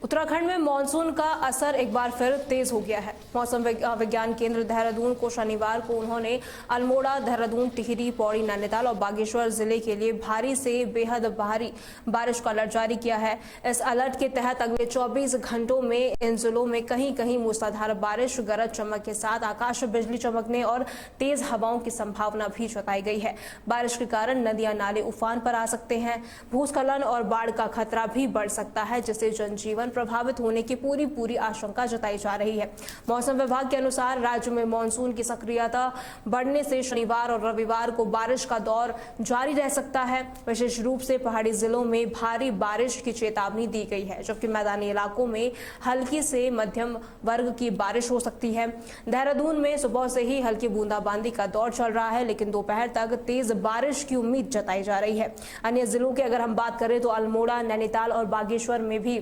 उत्तराखंड में मानसून का असर एक बार फिर तेज हो गया है। मौसम विज्ञान केंद्र देहरादून को शनिवार को उन्होंने अल्मोड़ा, देहरादून, टिहरी, पौड़ी, नैनीताल और बागेश्वर जिले के लिए भारी से बेहद भारी बारिश का अलर्ट जारी किया है। इस अलर्ट के तहत अगले 24 घंटों में इन जिलों में कहीं कहीं मूसलाधार बारिश, गरज चमक के साथ आकाश में बिजली चमकने और तेज हवाओं की संभावना भी जताई गई है। बारिश के कारण नदियां, नाले उफान पर आ सकते हैं। भूस्खलन और बाढ़ का खतरा भी बढ़ सकता है, जिससे जनजीवन प्रभावित होने की पूरी आशंका जताई जा रही है। मौसम विभाग के अनुसार राज्य में मानसून की सक्रियता बढ़ने से शनिवार और रविवार को बारिश का दौर जारी रह सकता है। विशेष रूप से पहाड़ी जिलों में भारी बारिश की चेतावनी दी गई है, जबकि मैदानी इलाकों में हल्की से मध्यम वर्ग की बारिश हो सकती है। देहरादून में सुबह से ही हल्की बूंदाबांदी का दौर चल रहा है, लेकिन दोपहर तक तेज बारिश की उम्मीद जताई जा रही है। अन्य जिलों की अगर हम बात करें तो अल्मोड़ा, नैनीताल और बागेश्वर में भी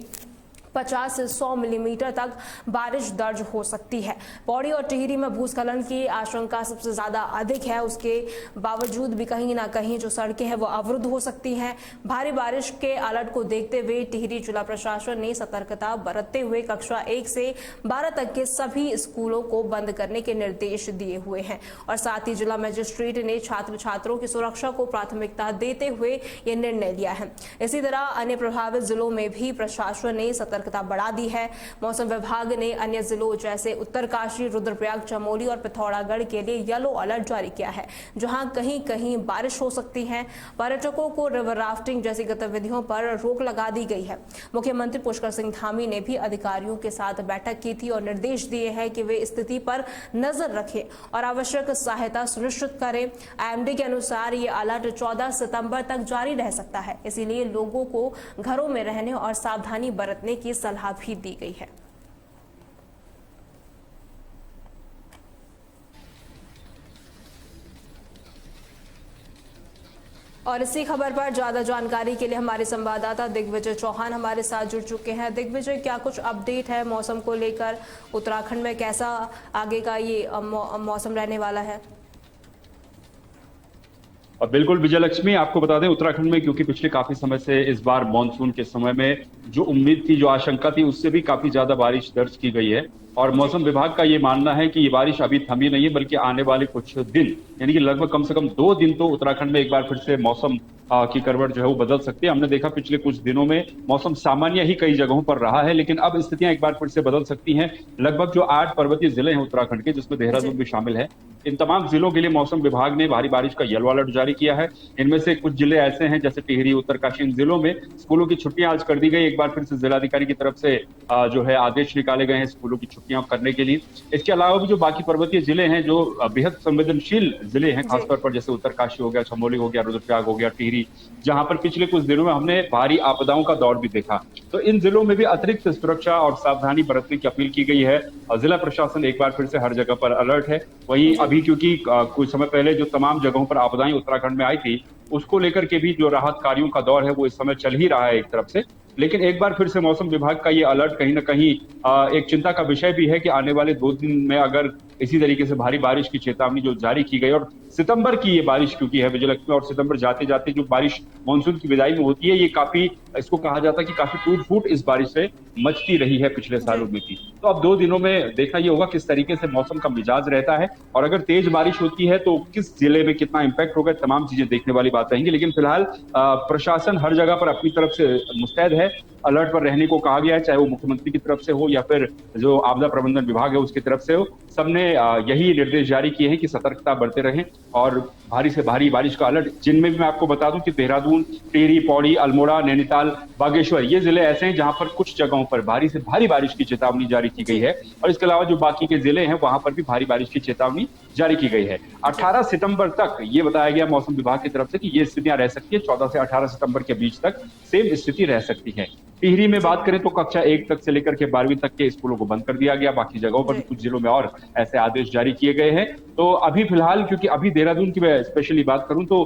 50 से 100 मिलीमीटर तक बारिश दर्ज हो सकती है। पौड़ी और टिहरी में भूस्खलन की आशंका सबसे ज्यादा अधिक है। उसके बावजूद भी कहीं ना कहीं जो सड़कें हैं वो अवरुद्ध हो सकती हैं। भारी बारिश के अलर्ट को देखते हुए टिहरी जिला प्रशासन ने सतर्कता बरतते हुए कक्षा 1 से 12 तक के सभी स्कूलों को बंद करने के निर्देश दिए हुए हैं और साथ ही जिला मजिस्ट्रेट ने छात्र छात्रों की सुरक्षा को प्राथमिकता देते हुए ये निर्णय लिया है। इसी तरह अन्य प्रभावित जिलों में भी प्रशासन ने सतर्कता बढ़ा दी है। मौसम विभाग ने अन्य जिलों जैसे उत्तरकाशी, रुद्रप्रयाग, चमोली और पिथौरागढ़ के लिए येलो अलर्ट जारी किया है, जहां कहीं कहीं बारिश हो सकती है। पर्यटकों को रिवर राफ्टिंग जैसी गतिविधियों पर रोक लगा दी गई है। मुख्यमंत्री पुष्कर सिंह धामी ने भी अधिकारियों के साथ बैठक की थी और निर्देश दिए हैं कि वे स्थिति पर नजर रखें और आवश्यक सहायता सुनिश्चित करें। आईएमडी के अनुसार ये अलर्ट 14 सितंबर तक जारी रह सकता है, इसीलिए लोगों को घरों में रहने और सावधानी बरतने की सलाह भी दी गई है। और इसी खबर पर ज्यादा जानकारी के लिए हमारे संवाददाता दिग्विजय चौहान हमारे साथ जुड़ चुके हैं। दिग्विजय, क्या कुछ अपडेट है मौसम को लेकर? उत्तराखंड में कैसा आगे का ये मौसम रहने वाला है? और बिल्कुल विजयलक्ष्मी, आपको बता दें उत्तराखंड में क्योंकि पिछले काफी समय से इस बार मानसून के समय में जो उम्मीद थी, जो आशंका थी, उससे भी काफी ज्यादा बारिश दर्ज की गई है। और मौसम विभाग का ये मानना है कि ये बारिश अभी थमी नहीं है, बल्कि आने वाले कुछ दिन यानी कि लगभग कम से कम 2 दिन तो उत्तराखंड में एक बार फिर से मौसम की करवट जो है वो बदल सकती है। हमने देखा पिछले कुछ दिनों में मौसम सामान्य ही कई जगहों पर रहा है, लेकिन अब स्थितियां एक बार फिर से बदल सकती हैं। लगभग जो 8 पर्वतीय जिले हैं उत्तराखंड के, जिसमें देहरादून भी शामिल है, इन तमाम जिलों के लिए मौसम विभाग ने भारी बारिश का येलो अलर्ट जारी किया है। इनमें से कुछ जिले ऐसे हैं जैसे टिहरी, उत्तरकाशी, इन जिलों में स्कूलों की छुट्टियां आज कर दी गई। एक बार फिर से जिलाधिकारी की तरफ से जो है आदेश निकाले गए हैं स्कूलों की छुट्टियां करने के लिए। इसके अलावा भी जो बाकी पर्वतीय जिले हैं, जो बेहद संवेदनशील जिले हैं, खासतौर पर जैसे उत्तरकाशी हो गया, चमोली हो गया, रुद्रप्रयाग हो गया, टिहरी, जहां पर पिछले कुछ दिनों में हमने भारी आपदाओं का दौर भी देखा, तो इन जिलों में भी अतिरिक्त सुरक्षा और सावधानी बरतने की अपील की गई है। जिला प्रशासन एक बार फिर से हर जगह पर अलर्ट है। वहीं अभी क्योंकि कुछ समय पहले जो तमाम जगहों पर आपदाएं उत्तराखंड में आई थी, उसको लेकर के भी जो राहत कार्यों का दौर है वो इस समय चल ही रहा है एक तरफ से। लेकिन एक बार फिर से मौसम विभाग का ये अलर्ट कहीं ना कहीं एक चिंता का विषय भी है कि आने वाले 2 दिन में अगर इसी तरीके से भारी बारिश की चेतावनी जो जारी की गई, और सितंबर की ये बारिश क्योंकि है विजयलक्ष्मी, और सितंबर जाते जाते जो बारिश मानसून की विदाई में होती है, ये काफी, इसको कहा जाता है कि काफी टूट फूट इस बारिश से मचती रही है पिछले सालों में थी। तो अब 2 दिनों में देखना ये होगा किस तरीके से मौसम का मिजाज रहता है, और अगर तेज बारिश होती है तो किस जिले में कितना इंपैक्ट होगा, तमाम चीजें देखने वाली बात रहेंगी। लेकिन फिलहाल प्रशासन हर जगह पर अपनी तरफ से मुस्तैद है, अलर्ट पर रहने को कहा गया है, चाहे वो मुख्यमंत्री की तरफ से हो या फिर जो आपदा प्रबंधन विभाग है उसकी तरफ से हो। सबने यही निर्देश जारी किए हैं कि सतर्कता बरते रहें और भारी से भारी बारिश का अलर्ट, जिनमें भी मैं आपको बता दूं कि देहरादून, टिहरी, पौड़ी, अल्मोड़ा, नैनीताल, बागेश्वर, ये जिले ऐसे हैं जहां पर कुछ जगहों पर भारी से भारी बारिश की चेतावनी जारी की गई है। और इसके अलावा जो बाकी के जिले हैं वहां पर भी भारी बारिश की चेतावनी जारी की गई है। 18 सितंबर तक ये बताया गया मौसम विभाग की तरफ से कि ये स्थितियां रह सकती है। 14 से 18 सितंबर के बीच तक सेम स्थिति रह सकती है। टिहरी में बात करें तो कक्षा 1 तक से लेकर के 12वीं तक के स्कूलों को बंद कर दिया गया। बाकी जगहों पर भी कुछ जिलों में और ऐसे आदेश जारी किए गए हैं। तो अभी फिलहाल, क्योंकि अभी देहरादून की मैं स्पेशली बात करूं तो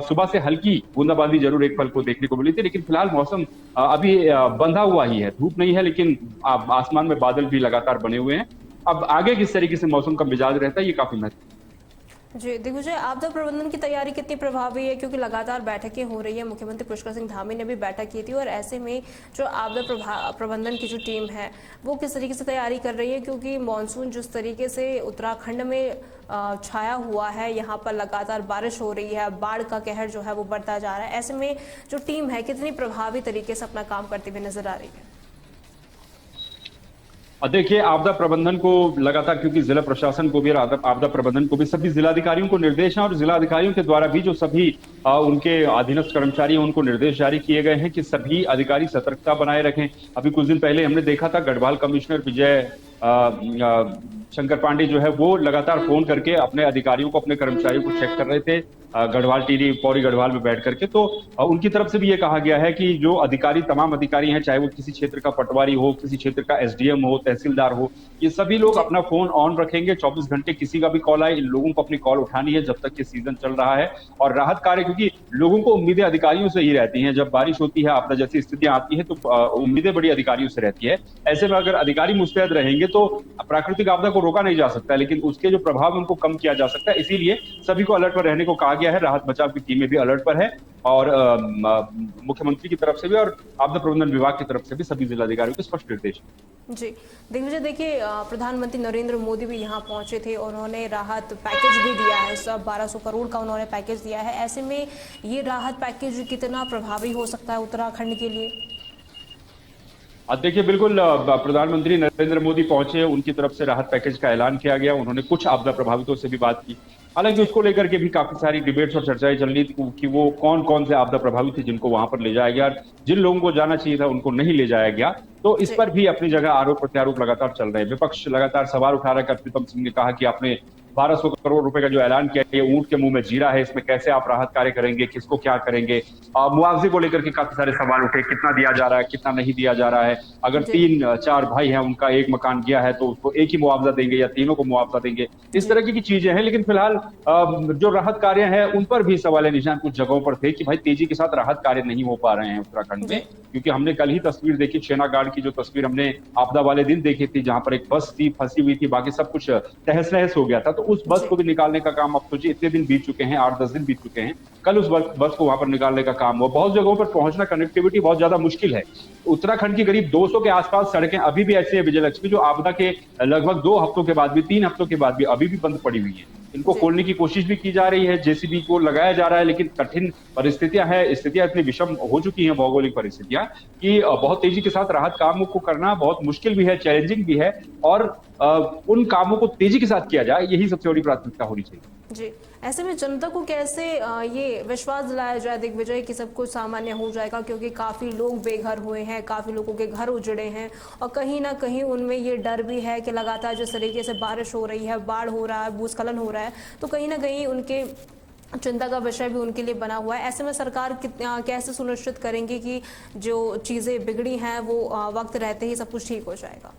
सुबह से हल्की बूंदाबांदी जरूर एक पल को देखने को मिली थी, लेकिन फिलहाल मौसम अभी बंधा हुआ ही है, धूप नहीं है, लेकिन आसमान में बादल भी लगातार बने हुए हैं। अब आगे किस तरीके से मौसम का मिजाज रहता है, ये काफी महत्वपूर्ण। जी दिग्विजय, आपदा प्रबंधन की तैयारी कितनी प्रभावी है, क्योंकि लगातार बैठकें हो रही है, मुख्यमंत्री पुष्कर सिंह धामी ने भी बैठक की थी, और ऐसे में जो आपदा प्रबंधन की जो टीम है वो किस तरीके से तैयारी कर रही है, क्योंकि मानसून जिस तरीके से उत्तराखंड में छाया हुआ है, यहाँ पर लगातार बारिश हो रही है, बाढ़ का कहर जो है वो बढ़ता जा रहा है, ऐसे में जो टीम है कितनी प्रभावी तरीके से अपना काम करती हुई नजर आ रही है? और देखिए, आपदा प्रबंधन को लगातार, क्योंकि जिला प्रशासन को भी और आपदा प्रबंधन को भी सभी जिलाधिकारियों को निर्देश है, और जिलाधिकारियों के द्वारा भी जो सभी उनके अधीनस्थ कर्मचारी हैं उनको निर्देश जारी किए गए हैं कि सभी अधिकारी सतर्कता बनाए रखें। अभी कुछ दिन पहले हमने देखा था गढ़वाल कमिश्नर विजय शंकर पांडे जो है वो लगातार फोन करके अपने अधिकारियों को, अपने कर्मचारियों को चेक कर रहे थे गढ़वाल टीरी पौड़ी गढ़वाल में बैठ करके। तो उनकी तरफ से भी ये कहा गया है कि जो अधिकारी, तमाम अधिकारी हैं, चाहे वो किसी क्षेत्र का पटवारी हो, किसी क्षेत्र का एसडीएम हो, तहसीलदार हो, ये सभी लोग अपना फोन ऑन रखेंगे 24 घंटे। किसी का भी कॉल आए, इन लोगों को अपनी कॉल उठानी है जब तक ये सीजन चल रहा है। और राहत कार्य, क्योंकि लोगों को उम्मीदें अधिकारियों से ही रहती हैं, जब बारिश होती है, आपदा जैसी स्थितियां आती है तो उम्मीदें बड़ी अधिकारियों से रहती है। ऐसे में अगर अधिकारी मुस्तैद रहेंगे तो प्राकृतिक आपदा को रोका नहीं जा सकता, लेकिन उसके जो प्रभाव उनको कम किया जा सकता है। इसीलिए सभी को अलर्ट पर रहने को कहा गया है। राहत बचाव की टीमें भी अलर्ट पर है, और मुख्यमंत्री की तरफ से भी और आपदा प्रबंधन विभाग की तरफ से भी सभी जिलाधिकारियों को स्पष्ट निर्देश। जी दिग्विजय, देखिए प्रधानमंत्री नरेंद्र मोदी भी यहाँ पहुंचे थे और उन्होंने राहत पैकेज भी दिया है, सब 1200 करोड़ का उन्होंने पैकेज दिया है। ऐसे में ये राहत पैकेज कितना प्रभावी हो सकता है उत्तराखंड के लिए? अब देखिए, बिल्कुल प्रधानमंत्री नरेंद्र मोदी पहुंचे, उनकी तरफ से राहत पैकेज का ऐलान किया गया। उन्होंने कुछ आपदा प्रभावितों से भी बात की, हालांकि उसको लेकर के भी काफी सारी डिबेट्स और चर्चाएं चल रही थी कि वो कौन कौन से आपदा प्रभावित थे जिनको वहां पर ले जाया गया, जिन लोगों को जाना चाहिए था उनको नहीं ले जाया गया। तो इस पर भी अपनी जगह आरोप प्रत्यारोप लगातार चल रहे हैं। विपक्ष लगातार सवाल उठा रहा है। प्रीतम सिंह ने कहा कि आपने 1200 करोड़ रुपए का जो ऐलान किया, ये ऊंट के मुंह में जीरा है, इसमें कैसे आप राहत कार्य करेंगे, किसको क्या करेंगे। मुआवजे को लेकर के काफी सारे सवाल उठे, कितना दिया जा रहा है, कितना नहीं दिया जा रहा है। अगर 3-4 भाई हैं, उनका एक मकान गया है तो उसको एक ही मुआवजा देंगे या तीनों को मुआवजा देंगे, इस तरह की चीजें हैं। लेकिन फिलहाल जो राहत कार्य है उन पर भी सवाल निशान कुछ जगहों पर थे कि भाई तेजी के साथ राहत कार्य नहीं हो पा रहे हैं उत्तराखंड में। क्योंकि हमने कल ही तस्वीर देखी, छेनागाड़ की जो तस्वीर हमने आपदा वाले दिन देखी थी, जहां पर एक बस थी, फंसी हुई थी, बाकी सब कुछ तहस नहस हो गया था। तो उस बस को भी निकालने का काम, अब सोचिए इतने दिन बीत चुके हैं, 8-10 दिन बीत चुके हैं, कल उस बस को वहां पर निकालने का काम हुआ। बहुत जगहों पर पहुंचना, कनेक्टिविटी बहुत ज्यादा मुश्किल है। उत्तराखंड की करीब 200 के आसपास सड़कें अभी भी ऐसी है विजयलक्ष्मी, जो आपदा के लगभग 2 हफ्तों के बाद भी, 3 हफ्तों के बाद भी अभी भी बंद पड़ी हुई है। इनको खोलने की कोशिश भी की जा रही है, जेसीबी को लगाया जा रहा है, लेकिन कठिन परिस्थितियां हैं, स्थितियां इतनी विषम हो चुकी हैं, भौगोलिक परिस्थितियां, कि बहुत तेजी के साथ राहत कामों को करना बहुत मुश्किल भी है, चैलेंजिंग भी है। और उन कामों को तेजी के साथ किया जाए, यही सबसे बड़ी प्राथमिकता होनी चाहिए। जी, ऐसे में जनता को कैसे ये विश्वास दिलाया जाए दिग्विजय कि सब कुछ सामान्य हो जाएगा, क्योंकि काफी लोग बेघर हुए हैं, काफी लोगों के घर उजड़े हैं, और कहीं ना कहीं उनमें ये डर भी है कि लगातार जिस तरीके से बारिश हो रही है, बाढ़ हो रहा है, भूस्खलन हो रहा है, तो कहीं ना कहीं उनके चिंता का विषय भी उनके लिए बना हुआ है। ऐसे में सरकार कैसे सुनिश्चित करेंगे कि जो चीजें बिगड़ी हैं वो वक्त रहते ही सब कुछ ठीक हो जाएगा?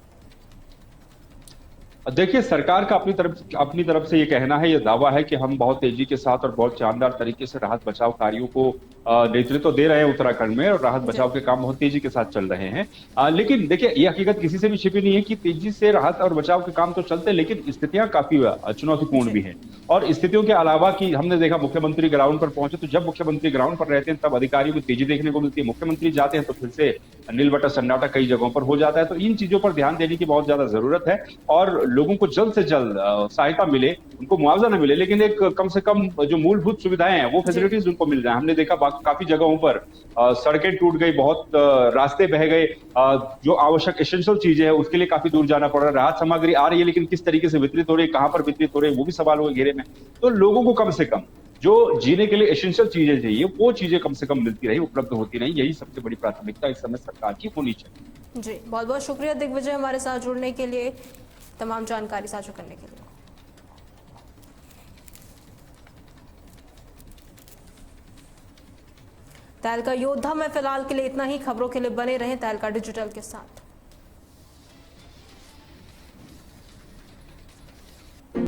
देखिए, सरकार का अपनी तरफ से ये कहना है, ये दावा है कि हम बहुत तेजी के साथ और बहुत शानदार तरीके से राहत बचाव कार्यों को नेतृत्व दे रहे हैं उत्तराखंड में, और राहत बचाव के काम बहुत तेजी के साथ चल रहे हैं। लेकिन देखिए, ये हकीकत किसी से भी छिपी नहीं है कि तेजी से राहत और बचाव के काम तो चलते हैं, लेकिन स्थितियां काफी चुनौतीपूर्ण भी हैं। और स्थितियों के अलावा कि हमने देखा मुख्यमंत्री ग्राउंड पर पहुंचे, तो जब मुख्यमंत्री ग्राउंड पर रहते हैं तब अधिकारियों को तेजी देखने को मिलती है। मुख्यमंत्री जाते हैं तो फिर से नीलबटा सन्नाटा कई जगहों पर हो जाता है। तो इन चीजों पर ध्यान देने की बहुत ज्यादा जरूरत है, और लोगों को जल्द से जल्द सहायता मिले, उनको मुआवजा न मिले, लेकिन एक कम से कम जो मूलभूत सुविधाएं हैं वो फैसिलिटीज उनको मिल जाए। हमने देखा काफी जगहों पर सड़कें टूट गई, बहुत रास्ते बह गए, जो आवश्यक एसेंशियल चीजें हैं उसके लिए काफी दूर जाना पड़ रहा है। राहत सामग्री आ रही है, लेकिन किस तरीके से वितरित हो रही है, कहां पर वितरित हो रही है, वो भी सवाल हुए घेरे में। तो लोगों को कम से कम जो जीने के लिए एसेंशियल चीजें चाहिए वो चीजें कम से कम मिलती रही, उपलब्ध होती रही, यही सबसे बड़ी प्राथमिकता इस समय सरकार की होनी चाहिए। जी, बहुत बहुत शुक्रिया दिग्विजय हमारे साथ जुड़ने के लिए, तमाम जानकारी साझा करने के लिए। तहलका योद्धा में फिलहाल के लिए इतना ही। खबरों के लिए बने रहें तहलका डिजिटल के साथ।